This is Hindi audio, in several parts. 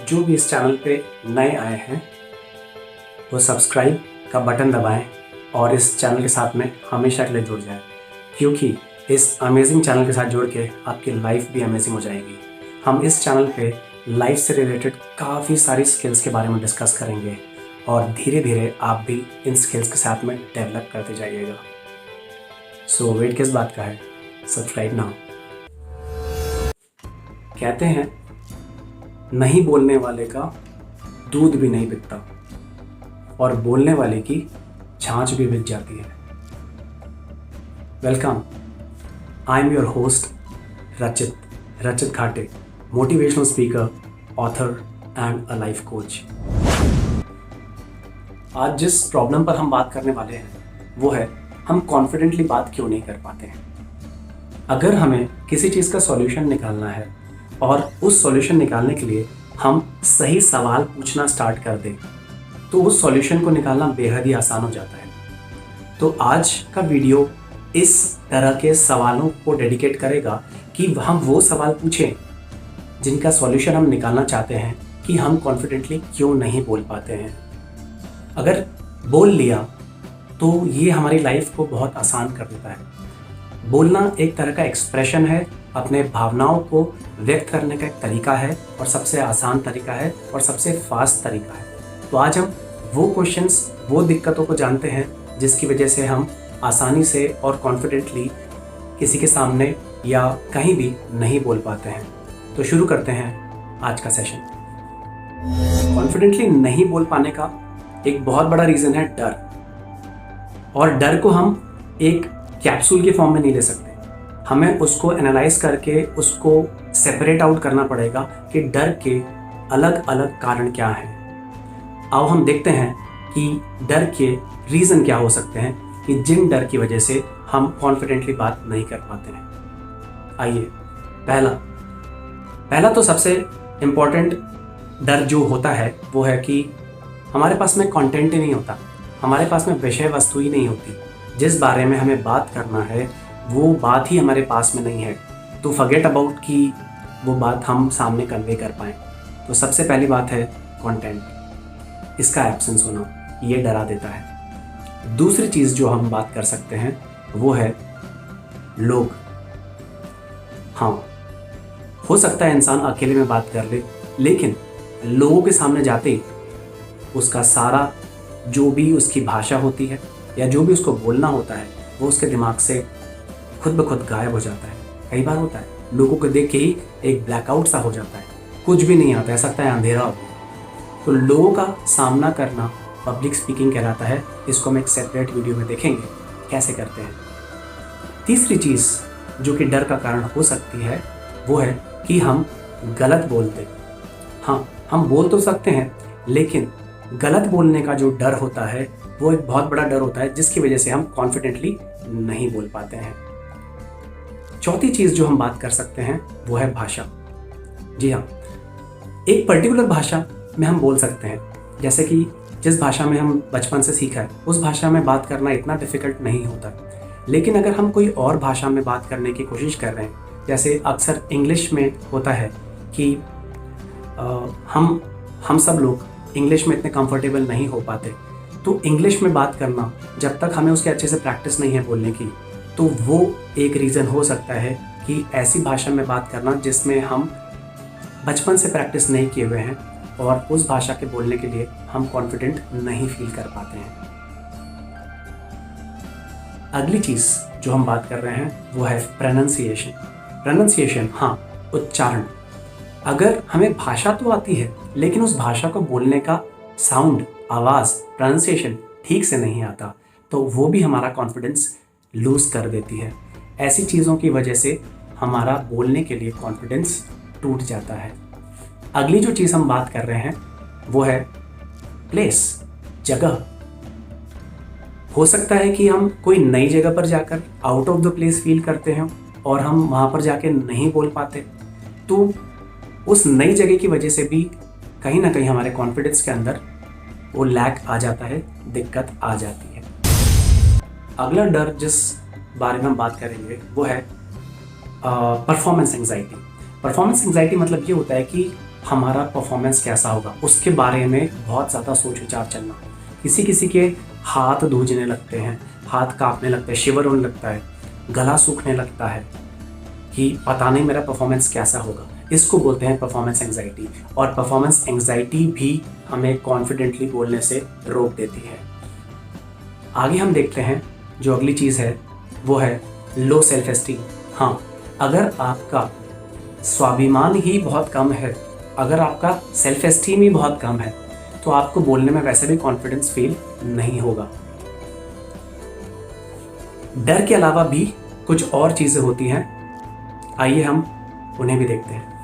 जो भी इस चैनल पे नए आए हैं वो सब्सक्राइब का बटन दबाएं और इस चैनल के साथ में हमेशा के लिए जुड़ जाएं, क्योंकि इस अमेजिंग चैनल के साथ जुड़ के आपकी लाइफ भी अमेजिंग हो जाएगी। हम इस चैनल पे लाइफ से रिलेटेड काफ़ी सारी स्किल्स के बारे में डिस्कस करेंगे और धीरे धीरे आप भी इन स्किल्स के साथ में डेवलप करते जाइएगा। सो वेट किस बात का है, सब्सक्राइब नाउ। कहते हैं नहीं बोलने वाले का दूध भी नहीं बिकता और बोलने वाले की छाछ भी बिक जाती है। Welcome, I am your host रचित घाटे, motivational speaker, author and a life coach. आज जिस प्रॉब्लम पर हम बात करने वाले हैं वो है हम कॉन्फिडेंटली बात क्यों नहीं कर पाते हैं। अगर हमें किसी चीज़ का सॉल्यूशन निकालना है और उस सॉल्यूशन निकालने के लिए हम सही सवाल पूछना स्टार्ट कर दें तो उस सॉल्यूशन को निकालना बेहद ही आसान हो जाता है। तो आज का वीडियो इस तरह के सवालों को डेडिकेट करेगा कि हम वो सवाल पूछें जिनका सॉल्यूशन हम निकालना चाहते हैं कि हम कॉन्फिडेंटली क्यों नहीं बोल पाते हैं। अगर बोल लिया तो ये हमारी लाइफ को बहुत आसान कर देता है। बोलना एक तरह का एक्सप्रेशन है, अपने भावनाओं को व्यक्त करने का एक तरीका है और सबसे आसान तरीका है और सबसे फास्ट तरीका है। तो आज हम वो क्वेश्चंस, वो दिक्कतों को जानते हैं जिसकी वजह से हम आसानी से और कॉन्फिडेंटली किसी के सामने या कहीं भी नहीं बोल पाते हैं। तो शुरू करते हैं आज का सेशन। कॉन्फिडेंटली नहीं बोल पाने का एक बहुत बड़ा रीज़न है डर। और डर को हम एक कैप्सूल के फॉर्म में नहीं ले सकते। हमें उसको एनालाइज करके उसको सेपरेट आउट करना पड़ेगा कि डर के अलग अलग कारण क्या हैं। अब हम देखते हैं कि डर के रीज़न क्या हो सकते हैं कि जिन डर की वजह से हम कॉन्फिडेंटली बात नहीं कर पाते हैं। आइए, पहला तो सबसे इम्पॉर्टेंट डर जो होता है वो है कि हमारे पास में कंटेंट ही नहीं होता, हमारे पास में विषय वस्तु ही नहीं होती। जिस बारे में हमें बात करना है वो बात ही हमारे पास में नहीं है, तो फॉरगेट अबाउट कि वो बात हम सामने कन्वे कर पाएँ। तो सबसे पहली बात है कंटेंट, इसका एब्सेंस होना, ये डरा देता है। दूसरी चीज़ जो हम बात कर सकते हैं वो है लोग। हाँ, हो सकता है इंसान अकेले में बात कर ले, लेकिन लोगों के सामने जाते ही उसका सारा जो भी उसकी भाषा होती है या जो भी उसको बोलना होता है वो उसके दिमाग से खुद ब खुद गायब हो जाता है। कई बार होता है लोगों को देख के ही एक ब्लैकआउट सा हो जाता है, कुछ भी नहीं आता, ऐसा लगता है अंधेरा हो गया। तो लोगों का सामना करना पब्लिक स्पीकिंग कहलाता है। इसको हम एक सेपरेट वीडियो में देखेंगे कैसे करते हैं। तीसरी चीज़ जो कि डर का कारण हो सकती है वो है कि हम गलत बोलते। हाँ, हम बोल तो सकते हैं लेकिन गलत बोलने का जो डर होता है वो एक बहुत बड़ा डर होता है जिसकी वजह से हम कॉन्फिडेंटली नहीं बोल पाते हैं। चौथी चीज़ जो हम बात कर सकते हैं वो है भाषा। जी हाँ, एक पर्टिकुलर भाषा में हम बोल सकते हैं, जैसे कि जिस भाषा में हम बचपन से सीखा है उस भाषा में बात करना इतना डिफ़िकल्ट नहीं होता। लेकिन अगर हम कोई और भाषा में बात करने की कोशिश कर रहे हैं, जैसे अक्सर इंग्लिश में होता है कि हम सब लोग इंग्लिश में इतने कंफर्टेबल नहीं हो पाते, तो इंग्लिश में बात करना जब तक हमें उसके अच्छे से प्रैक्टिस नहीं है बोलने की, तो वो एक रीज़न हो सकता है कि ऐसी भाषा में बात करना जिसमें हम बचपन से प्रैक्टिस नहीं किए हुए हैं और उस भाषा के बोलने के लिए हम कॉन्फिडेंट नहीं फील कर पाते हैं। अगली चीज़ जो हम बात कर रहे हैं वो है प्रोनाउंसिएशन। हाँ, उच्चारण। अगर हमें भाषा तो आती है लेकिन उस भाषा को बोलने का साउंड, आवाज़, प्रोनाउंसिएशन ठीक से नहीं आता तो वो भी हमारा कॉन्फिडेंस लूज़ कर देती है। ऐसी चीज़ों की वजह से हमारा बोलने के लिए कॉन्फिडेंस टूट जाता है। अगली जो चीज़ हम बात कर रहे हैं वो है प्लेस, जगह। हो सकता है कि हम कोई नई जगह पर जाकर out of the place feel करते हैं और हम वहाँ पर जाके नहीं बोल पाते, तो उस नई जगह की वजह से भी कहीं ना कहीं हमारे कॉन्फिडेंस के अंदर वो लैक आ जाता है, दिक्कत आ जाती है। अगला डर जिस बारे में हम बात करेंगे वो है परफॉर्मेंस एंजाइटी। परफॉर्मेंस एंजाइटी मतलब ये होता है कि हमारा परफॉर्मेंस कैसा होगा, उसके बारे में बहुत ज़्यादा सोच विचार चलना। किसी किसी के हाथ धूजने लगते हैं, हाथ कांपने लगते हैं, शिवर होने लगता है, गला सूखने लगता है कि पता नहीं मेरा परफॉर्मेंस कैसा होगा। इसको बोलते हैं परफॉर्मेंस एंग्जाइटी। और परफॉर्मेंस एंग्जाइटी भी हमें कॉन्फिडेंटली बोलने से रोक देती है। आगे हम देखते हैं जो अगली चीज़ है वो है लो सेल्फ एस्टीम। हाँ, अगर आपका स्वाभिमान ही बहुत कम है, अगर आपका सेल्फ एस्टीम ही बहुत कम है, तो आपको बोलने में वैसे भी कॉन्फिडेंस फील नहीं होगा। डर के अलावा भी कुछ और चीज़ें होती हैं, आइए हम उन्हें भी देखते हैं।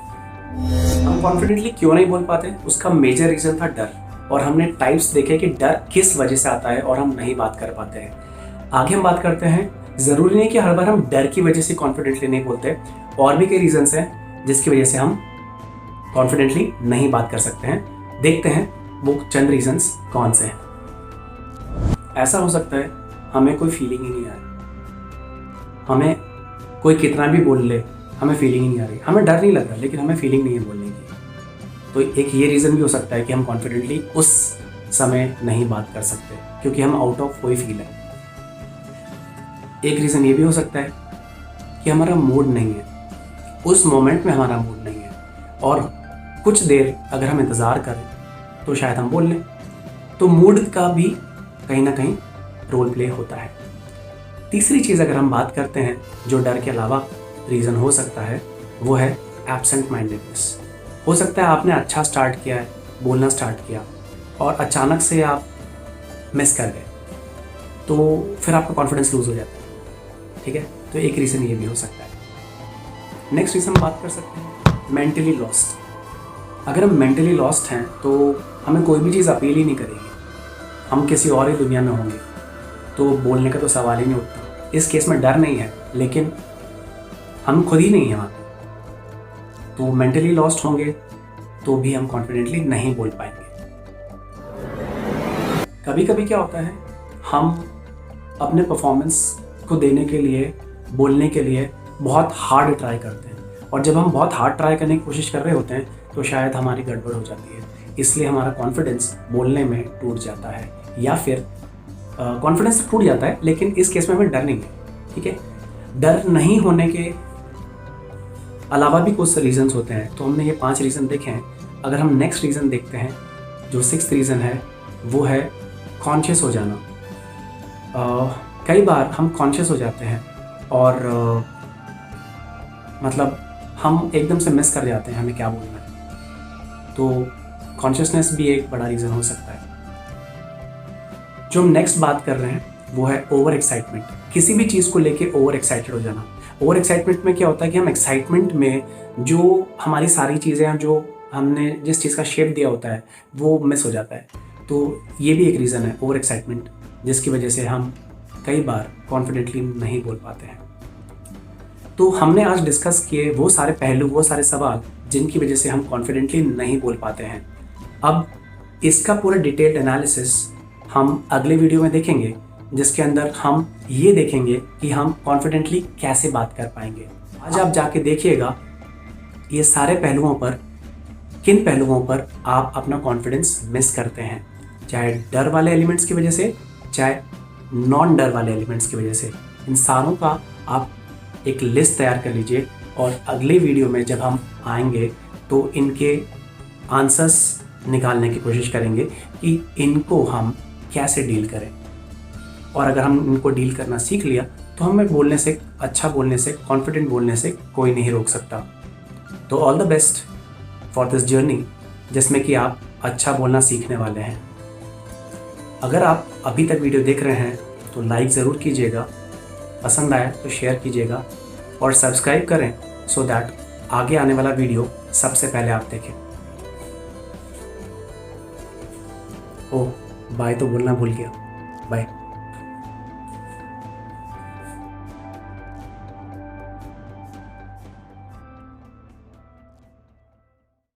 हम कॉन्फिडेंटली क्यों नहीं बोल पाते, उसका मेजर रीज़न था डर। और हमने टाइप्स देखे कि डर किस वजह से आता है और हम नहीं बात कर पाते हैं। आगे हम बात करते हैं, ज़रूरी नहीं कि हर बार हम डर की वजह से कॉन्फिडेंटली नहीं बोलते, और भी कई रीजंस हैं जिसकी वजह से हम कॉन्फिडेंटली नहीं बात कर सकते हैं। देखते हैं वो चंद रीजंस कौन से हैं। ऐसा हो सकता है हमें कोई फीलिंग ही नहीं आ रही, हमें कोई कितना भी बोल ले हमें फीलिंग ही नहीं आ रही, हमें डर नहीं लग रहा लेकिन हमें फीलिंग नहीं है बोलने की। तो एक ये रीज़न भी हो सकता है कि हम कॉन्फिडेंटली उस समय नहीं बात कर सकते क्योंकि हम आउट ऑफ कोई फील है। एक रीज़न ये भी हो सकता है कि हमारा मूड नहीं है, उस मोमेंट में हमारा मूड नहीं है, और कुछ देर अगर हम इंतज़ार करें तो शायद हम बोल लें। तो मूड का भी कहीं ना कहीं रोल प्ले होता है। तीसरी चीज़ अगर हम बात करते हैं जो डर के अलावा रीज़न हो सकता है, वो है एब्सेंट माइंडेडनेस। हो सकता है आपने अच्छा स्टार्ट किया है, बोलना स्टार्ट किया, और अचानक से आप मिस कर गए, तो फिर आपका कॉन्फिडेंस लूज़ हो जाता है। ठीक है, तो एक रीज़न ये भी हो सकता है। नेक्स्ट रीज़न बात कर सकते हैं मेंटली लॉस्ट। अगर हम मेंटली लॉस्ट हैं तो हमें कोई भी चीज़ अपील ही नहीं करेगी, हम किसी और ही दुनिया में होंगे, तो बोलने का तो सवाल ही नहीं उठता। इस केस में डर नहीं है लेकिन हम खुद ही नहीं हैं वहाँ पे, तो मेंटली लॉस्ट होंगे तो भी हम कॉन्फिडेंटली नहीं बोल पाएंगे। कभी कभी क्या होता है, हम अपने परफॉर्मेंस को देने के लिए, बोलने के लिए बहुत हार्ड ट्राई करते हैं, और जब हम बहुत हार्ड ट्राई करने की कोशिश कर रहे होते हैं तो शायद हमारी गड़बड़ हो जाती है, इसलिए हमारा कॉन्फिडेंस बोलने में टूट जाता है, या फिर कॉन्फिडेंस टूट जाता है लेकिन इस केस में हमें डर नहीं है। ठीक है, डर नहीं होने के अलावा भी कुछ रीजंस होते हैं। तो हमने ये 5 रीज़न देखे हैं। अगर हम नेक्स्ट रीज़न देखते हैं, जो 6th रीज़न है, वो है कॉन्शियस हो जाना। कई बार हम कॉन्शियस हो जाते हैं और मतलब हम एकदम से मिस कर जाते हैं हमें क्या बोलना है, तो कॉन्शियसनेस भी एक बड़ा रीज़न हो सकता है। जो हम नेक्स्ट बात कर रहे हैं वो है ओवर एक्साइटमेंट। किसी भी चीज़ को लेके ओवर एक्साइटेड हो जाना। ओवर एक्साइटमेंट में क्या होता है कि हम एक्साइटमेंट में जो हमारी सारी चीज़ें हैं, जो हमने जिस चीज़ का शेप दिया होता है, वो मिस हो जाता है। तो ये भी एक रीज़न है ओवर एक्साइटमेंट, जिसकी वजह से हम कई बार कॉन्फिडेंटली नहीं बोल पाते हैं। तो हमने आज डिस्कस किए वो सारे पहलू, वो सारे सवाल जिनकी वजह से हम कॉन्फिडेंटली नहीं बोल पाते हैं। अब इसका पूरा डिटेल्ड एनालिसिस हम अगले वीडियो में देखेंगे, जिसके अंदर हम ये देखेंगे कि हम कॉन्फिडेंटली कैसे बात कर पाएंगे। आज आप जाके देखिएगा ये सारे पहलुओं पर, किन पहलुओं पर आप अपना कॉन्फिडेंस मिस करते हैं, चाहे डर वाले एलिमेंट्स की वजह से, चाहे नॉन डर वाले एलिमेंट्स की वजह से। इन सारों का आप एक लिस्ट तैयार कर लीजिए, और अगले वीडियो में जब हम आएंगे तो इनके आंसर्स निकालने की कोशिश करेंगे कि इनको हम कैसे डील करें। और अगर हम इनको डील करना सीख लिया तो हमें बोलने से, अच्छा बोलने से, कॉन्फिडेंट बोलने से कोई नहीं रोक सकता। तो all the best for this journey, जिसमें कि आप अच्छा बोलना सीखने वाले हैं। अगर आप अभी तक वीडियो देख रहे हैं तो लाइक ज़रूर कीजिएगा, पसंद आए तो शेयर कीजिएगा, और सब्सक्राइब करें सो दैट आगे आने वाला वीडियो सबसे पहले आप देखें। ओह, बाय तो बोलना भूल गया। बाय।